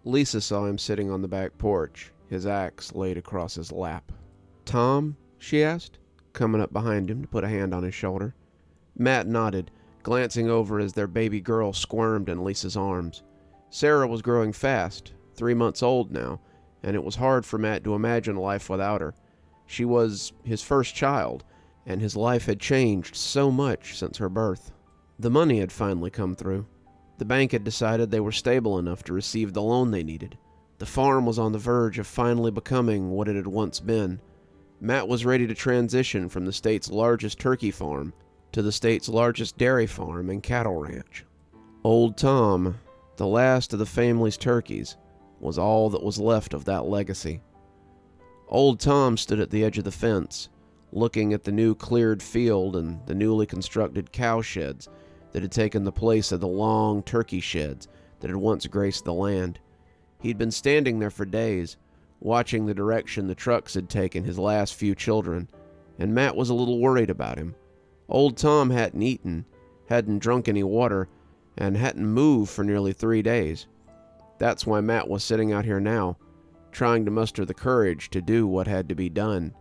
Lisa saw him sitting on the back porch, his axe laid across his lap. "Tom?" she asked, coming up behind him to put a hand on his shoulder. Matt nodded, glancing over as their baby girl squirmed in Lisa's arms. Sarah was growing fast, 3 months old now, and it was hard for Matt to imagine life without her. She was his first child, and his life had changed so much since her birth. The money had finally come through. The bank had decided they were stable enough to receive the loan they needed. The farm was on the verge of finally becoming what it had once been. Matt was ready to transition from the state's largest turkey farm to the state's largest dairy farm and cattle ranch. Old Tom, the last of the family's turkeys, was all that was left of that legacy. Old Tom stood at the edge of the fence, looking at the new cleared field and the newly constructed cow sheds that had taken the place of the long turkey sheds that had once graced the land. He'd been standing there for days, watching the direction the trucks had taken his last few children, and Matt was a little worried about him. Old Tom hadn't eaten, hadn't drunk any water, and hadn't moved for nearly 3 days. That's why Matt was sitting out here now, trying to muster the courage to do what had to be done.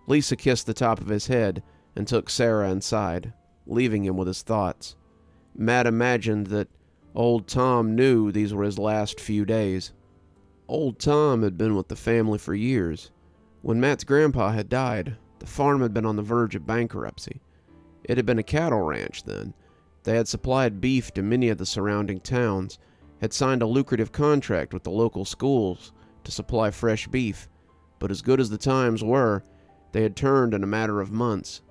Lisa kissed the top of his head and took Sarah inside, leaving him with his thoughts. Matt imagined that old Tom knew these were his last few days. Old Tom had been with the family for years. When Matt's grandpa had died, the farm had been on the verge of bankruptcy. It had been a cattle ranch then. They had supplied beef to many of the surrounding towns, had signed a lucrative contract with the local schools to supply fresh beef, but as good as the times were, they had turned in a matter of months.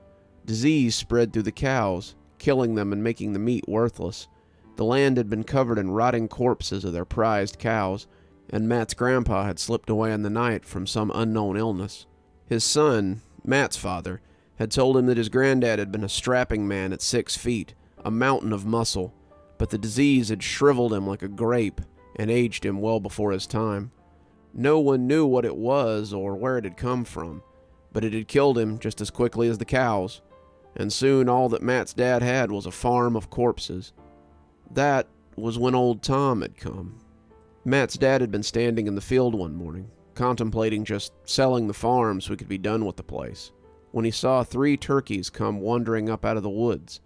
Disease spread through the cows, killing them and making the meat worthless. The land had been covered in rotting corpses of their prized cows, and Matt's grandpa had slipped away in the night from some unknown illness. His son, Matt's father, had told him that his granddad had been a strapping man at 6 feet, a mountain of muscle, but the disease had shriveled him like a grape and aged him well before his time. No one knew what it was or where it had come from, but it had killed him just as quickly as the cows, and soon all that Matt's dad had was a farm of corpses. That was when old Tom had come. Matt's dad had been standing in the field one morning, contemplating just selling the farm so he could be done with the place, when he saw 3 turkeys come wandering up out of the woods.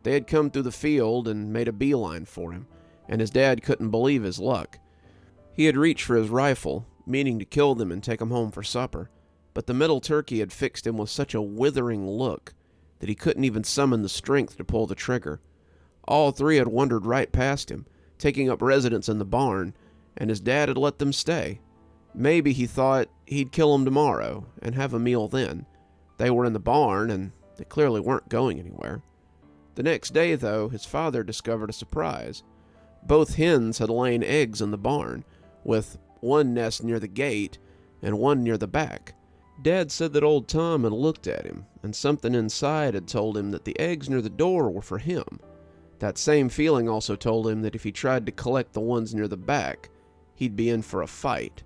They had come through the field and made a beeline for him, and his dad couldn't believe his luck. He had reached for his rifle, meaning to kill them and take them home for supper, but the middle turkey had fixed him with such a withering look that he couldn't even summon the strength to pull the trigger. All 3 had wandered right past him, taking up residence in the barn, and his dad had let them stay. Maybe he thought he'd kill them tomorrow and have a meal then. They were in the barn, and they clearly weren't going anywhere. The next day, though, his father discovered a surprise. Both hens had laid eggs in the barn, with one nest near the gate and one near the back. Dad said that old Tom had looked at him, and something inside had told him that the eggs near the door were for him. That same feeling also told him that if he tried to collect the ones near the back, he'd be in for a fight.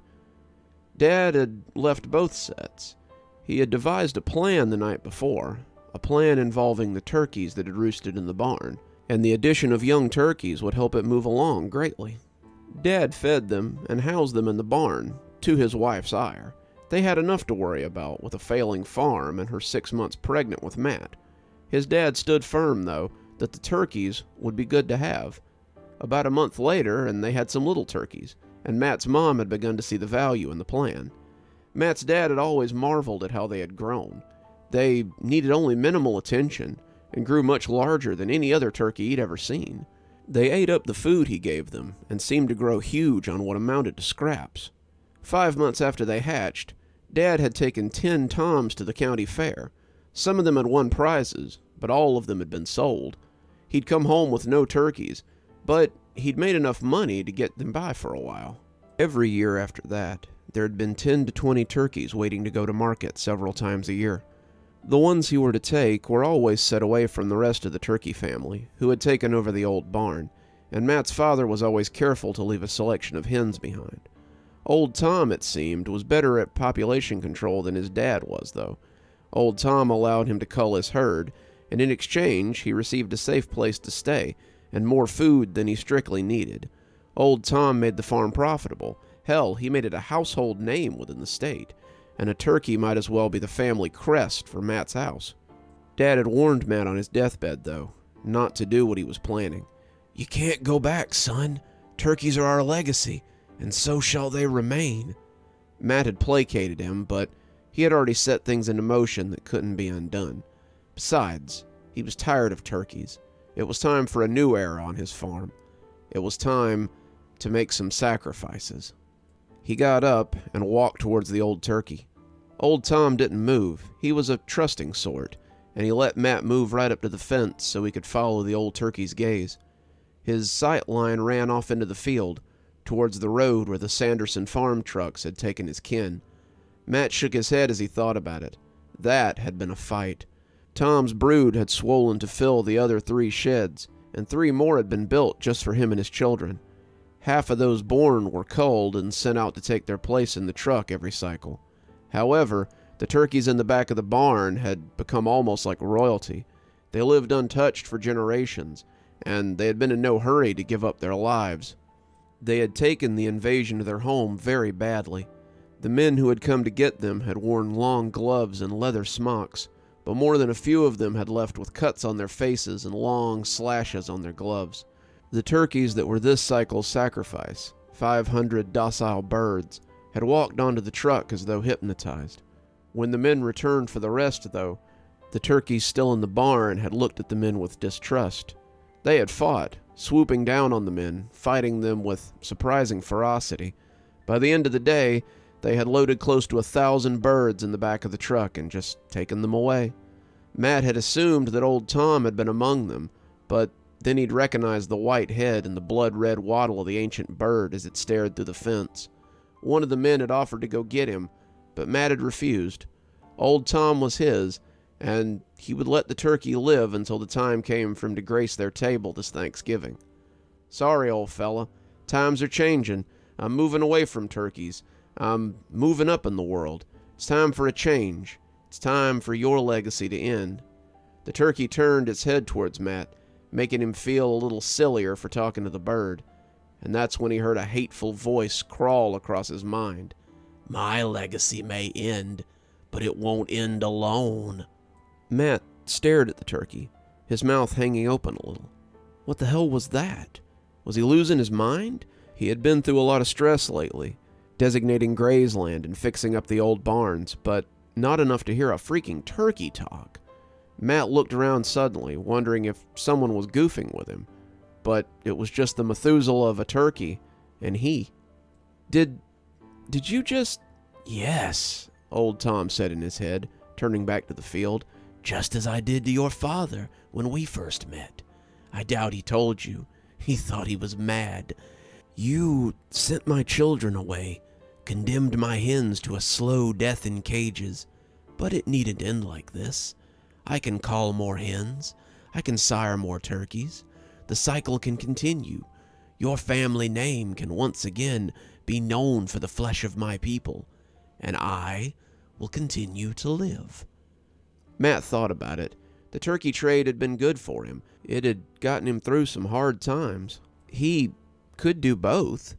Dad had left both sets. He had devised a plan the night before, a plan involving the turkeys that had roosted in the barn, and the addition of young turkeys would help it move along greatly. Dad fed them and housed them in the barn, to his wife's ire. They had enough to worry about with a failing farm and her 6 months pregnant with Matt. His dad stood firm, though, that the turkeys would be good to have. About a month later, and they had some little turkeys, and Matt's mom had begun to see the value in the plan. Matt's dad had always marveled at how they had grown. They needed only minimal attention, and grew much larger than any other turkey he'd ever seen. They ate up the food he gave them, and seemed to grow huge on what amounted to scraps. 5 months after they hatched, Dad had taken 10 toms to the county fair. Some of them had won prizes, but all of them had been sold. He'd come home with no turkeys, but he'd made enough money to get them by for a while. Every year after that, there had been 10 to 20 turkeys waiting to go to market several times a year. The ones he were to take were always set away from the rest of the turkey family, who had taken over the old barn, and Matt's father was always careful to leave a selection of hens behind. Old Tom, it seemed, was better at population control than his dad was, though. Old Tom allowed him to cull his herd, and in exchange he received a safe place to stay, and more food than he strictly needed. Old Tom made the farm profitable. Hell, he made it a household name within the state, and a turkey might as well be the family crest for Matt's house. Dad had warned Matt on his deathbed, though, not to do what he was planning. "You can't go back, son. Turkeys are our legacy, and so shall they remain." Matt had placated him, but he had already set things into motion that couldn't be undone. Besides, he was tired of turkeys. It was time for a new era on his farm. It was time to make some sacrifices. He got up and walked towards the old turkey. Old Tom didn't move. He was a trusting sort, and he let Matt move right up to the fence so he could follow the old turkey's gaze. His sight line ran off into the field, towards the road where the Sanderson farm trucks had taken his kin. Matt shook his head as he thought about it. That had been a fight. Tom's brood had swollen to fill the other 3 sheds, and 3 more had been built just for him and his children. Half of those born were culled and sent out to take their place in the truck every cycle. However, the turkeys in the back of the barn had become almost like royalty. They lived untouched for generations, and they had been in no hurry to give up their lives. They had taken the invasion of their home very badly. The men who had come to get them had worn long gloves and leather smocks, but more than a few of them had left with cuts on their faces and long slashes on their gloves. The turkeys that were this cycle's sacrifice, 500 docile birds, had walked onto the truck as though hypnotized. When the men returned for the rest, though, the turkeys still in the barn had looked at the men with distrust. They had fought, swooping down on the men, fighting them with surprising ferocity. By the end of the day, they had loaded close to 1,000 birds in the back of the truck and just taken them away. Matt had assumed that old Tom had been among them, but then he'd recognized the white head and the blood-red wattle of the ancient bird as it stared through the fence. One of the men had offered to go get him, but Matt had refused. Old Tom was his, and he would let the turkey live until the time came for him to grace their table this Thanksgiving. "Sorry, old fella. Times are changing. I'm moving away from turkeys. I'm moving up in the world. It's time for a change. It's time for your legacy to end." The turkey turned its head towards Matt, making him feel a little sillier for talking to the bird. And that's when he heard a hateful voice crawl across his mind. "My legacy may end, but it won't end alone." Matt stared at the turkey, his mouth hanging open a little. What the hell was that? Was he losing his mind? He had been through a lot of stress lately, designating grazeland and fixing up the old barns, but not enough to hear a freaking turkey talk. Matt looked around suddenly, wondering if someone was goofing with him, but it was just the Methuselah of a turkey, and he. Did you just... "Yes," old Tom said in his head, turning back to the field. "Just as I did to your father when we first met. I doubt he told you. He thought he was mad. You sent my children away, condemned my hens to a slow death in cages. But it needn't end like this. I can call more hens. I can sire more turkeys. The cycle can continue. Your family name can once again be known for the flesh of my people, and I will continue to live." Matt thought about it. The turkey trade had been good for him. It had gotten him through some hard times. He could do both.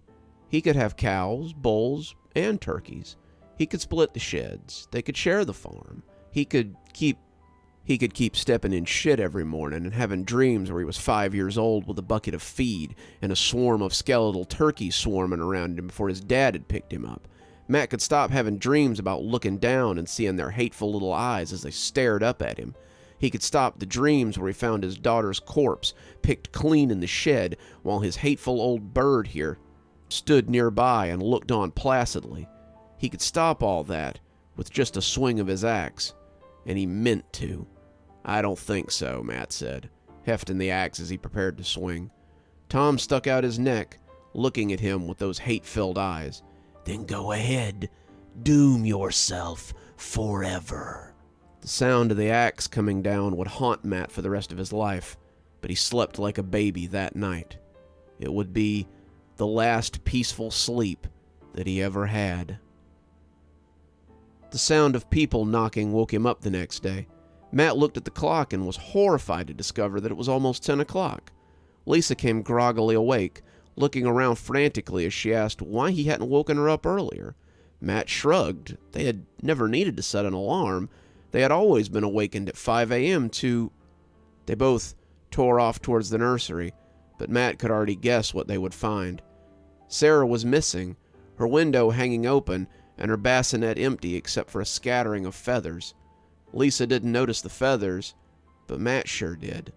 He could have cows, bulls, and turkeys. He could split the sheds. They could share the farm. He could keep stepping in shit every morning and having dreams where he was 5 years old with a bucket of feed and a swarm of skeletal turkeys swarming around him before his dad had picked him up. Matt could stop having dreams about looking down and seeing their hateful little eyes as they stared up at him. He could stop the dreams where he found his daughter's corpse picked clean in the shed while his hateful old bird here stood nearby and looked on placidly. He could stop all that with just a swing of his axe, and he meant to. "I don't think so," Matt said, hefting the axe as he prepared to swing. Tom stuck out his neck, looking at him with those hate-filled eyes. "Then go ahead. Doom yourself forever." The sound of the axe coming down would haunt Matt for the rest of his life, but he slept like a baby that night. It would be the last peaceful sleep that he ever had. The sound of people knocking woke him up the next day. Matt looked at the clock and was horrified to discover that it was almost 10 o'clock. Lisa came groggily awake, looking around frantically as she asked why he hadn't woken her up earlier. Matt shrugged. They had never needed to set an alarm. They had always been awakened at 5 a.m. to... They both tore off towards the nursery, but Matt could already guess what they would find. Sarah was missing, her window hanging open and her bassinet empty except for a scattering of feathers. Lisa didn't notice the feathers, but Matt sure did.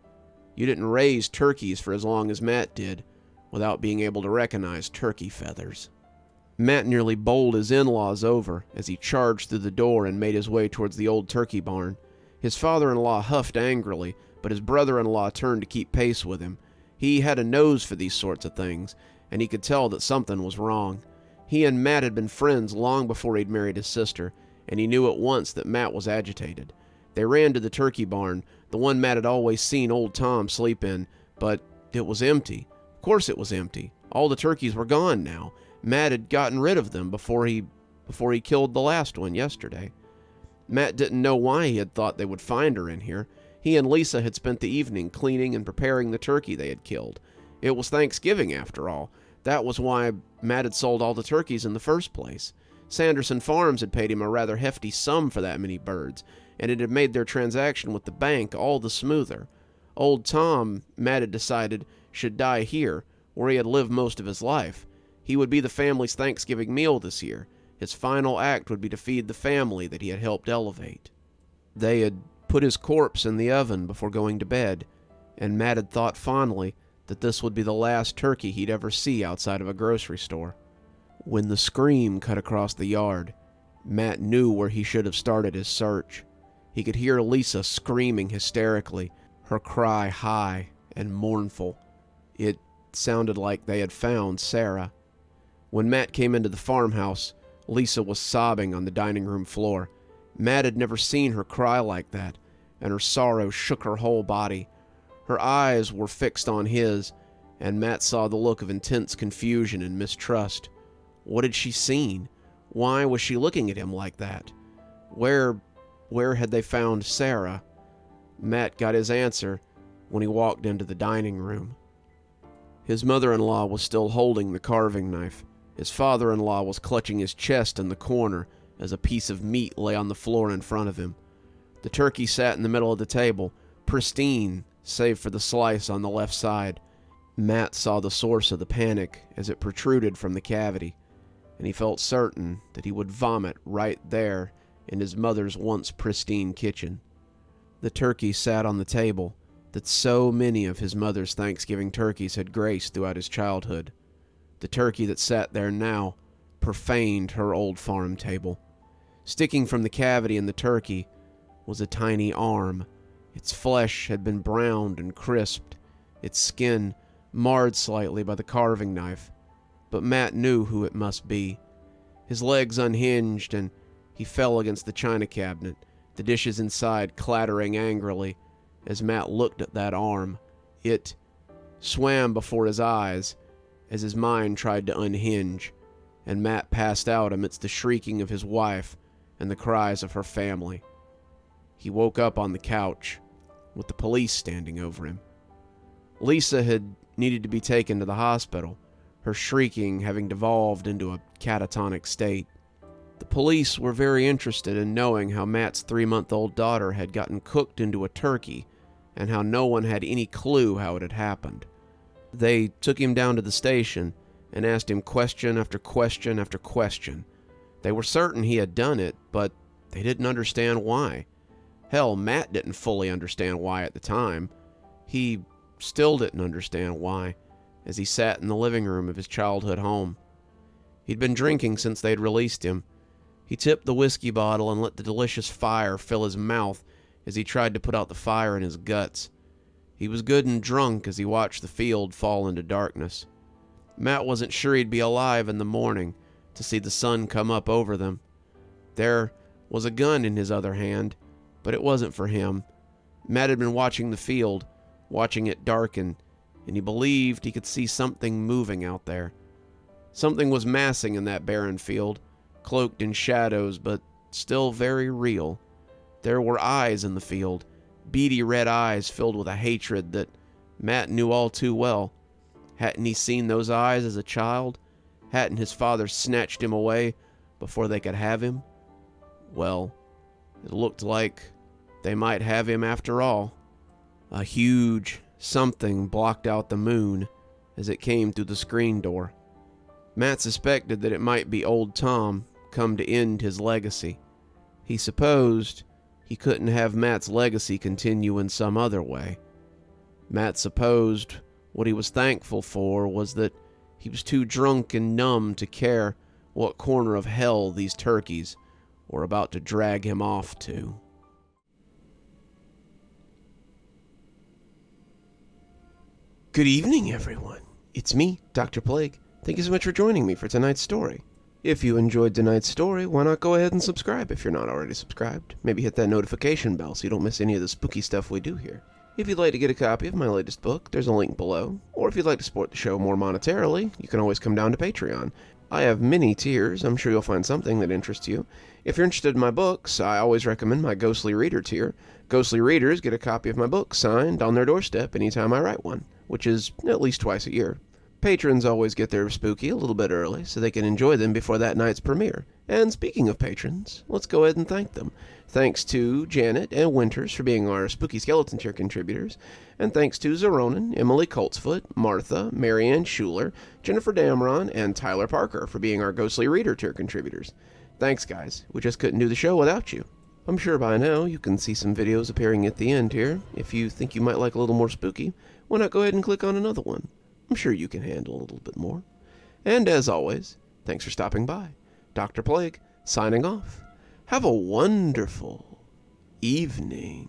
You didn't raise turkeys for as long as Matt did without being able to recognize turkey feathers. Matt nearly bowled his in-laws over as he charged through the door and made his way towards the old turkey barn. His father-in-law huffed angrily, but his brother-in-law turned to keep pace with him. He had a nose for these sorts of things, and he could tell that something was wrong. He and Matt had been friends long before he'd married his sister, and he knew at once that Matt was agitated. They ran to the turkey barn, the one Matt had always seen old Tom sleep in, but it was empty. Of course it was empty. All the turkeys were gone now. Matt had gotten rid of them before he killed the last one yesterday. Matt didn't know why he had thought they would find her in here. He and Lisa had spent the evening cleaning and preparing the turkey they had killed. It was Thanksgiving, after all. That was why Matt had sold all the turkeys in the first place. Sanderson Farms had paid him a rather hefty sum for that many birds, and it had made their transaction with the bank all the smoother. Old Tom, Matt had decided, should die here, where he had lived most of his life. He would be the family's Thanksgiving meal this year. His final act would be to feed the family that he had helped elevate. They had put his corpse in the oven before going to bed, and Matt had thought fondly that this would be the last turkey he'd ever see outside of a grocery store. When the scream cut across the yard, Matt knew where he should have started his search. He could hear Lisa screaming hysterically, her cry high and mournful. It sounded like they had found Sarah. When Matt came into the farmhouse, Lisa was sobbing on the dining room floor. Matt had never seen her cry like that, and her sorrow shook her whole body. Her eyes were fixed on his, and Matt saw the look of intense confusion and mistrust. What had she seen? Why was she looking at him like that? Where had they found Sarah? Matt got his answer when he walked into the dining room. His mother-in-law was still holding the carving knife. His father-in-law was clutching his chest in the corner as a piece of meat lay on the floor in front of him. The turkey sat in the middle of the table, pristine, save for the slice on the left side. Matt saw the source of the panic as it protruded from the cavity, and he felt certain that he would vomit right there in his mother's once pristine kitchen. The turkey sat on the table that so many of his mother's Thanksgiving turkeys had graced throughout his childhood. The turkey that sat there now profaned her old farm table. Sticking from the cavity in the turkey was a tiny arm. Its flesh had been browned and crisped, its skin marred slightly by the carving knife, but Matt knew who it must be. His legs unhinged, and he fell against the china cabinet, the dishes inside clattering angrily as Matt looked at that arm. It swam before his eyes as his mind tried to unhinge, and Matt passed out amidst the shrieking of his wife and the cries of her family. He woke up on the couch, with the police standing over him. Lisa had needed to be taken to the hospital, her shrieking having devolved into a catatonic state. The police were very interested in knowing how Matt's 3-month-old daughter had gotten cooked into a turkey, and how no one had any clue how it had happened. They took him down to the station and asked him question after question after question. They were certain he had done it, but they didn't understand why. Hell, Matt didn't fully understand why at the time. He still didn't understand why, as he sat in the living room of his childhood home. He'd been drinking since they'd released him. He tipped the whiskey bottle and let the delicious fire fill his mouth as he tried to put out the fire in his guts. He was good and drunk as he watched the field fall into darkness. Matt wasn't sure he'd be alive in the morning to see the sun come up over them. There was a gun in his other hand, but it wasn't for him. Matt had been watching the field, watching it darken, and he believed he could see something moving out there. Something was massing in that barren field, cloaked in shadows, but still very real. There were eyes in the field, beady red eyes filled with a hatred that Matt knew all too well. Hadn't he seen those eyes as a child? Hadn't his father snatched him away before they could have him? Well, it looked like they might have him after all. A huge something blocked out the moon as it came through the screen door. Matt suspected that it might be old Tom come to end his legacy. He supposed he couldn't have Matt's legacy continue in some other way. Matt supposed what he was thankful for was that he was too drunk and numb to care what corner of hell these turkeys were about to drag him off to. Good evening, everyone. It's me, Dr. Plague. Thank you so much for joining me for tonight's story. If you enjoyed tonight's story, why not go ahead and subscribe if you're not already subscribed? Maybe hit that notification bell so you don't miss any of the spooky stuff we do here. If you'd like to get a copy of my latest book, there's a link below. Or if you'd like to support the show more monetarily, you can always come down to Patreon. I have many tiers. I'm sure you'll find something that interests you. If you're interested in my books, I always recommend my Ghostly Reader tier. Ghostly Readers get a copy of my book signed on their doorstep anytime I write one, which is at least twice a year. Patrons always get their spooky a little bit early so they can enjoy them before that night's premiere. And speaking of patrons, let's go ahead and thank them. Thanks to Janet and Winters for being our Spooky Skeleton tier contributors. And thanks to Xaronana, Emily Coltsfoot, Martha, Marianne Schuler, Jennifer Damron, and Tyler Parker for being our Ghostly Reader tier contributors. Thanks, guys. We just couldn't do the show without you. I'm sure by now you can see some videos appearing at the end here. If you think you might like a little more spooky, why not go ahead and click on another one? I'm sure you can handle a little bit more. And as always, thanks for stopping by. Dr. Plague, signing off. Have a wonderful evening.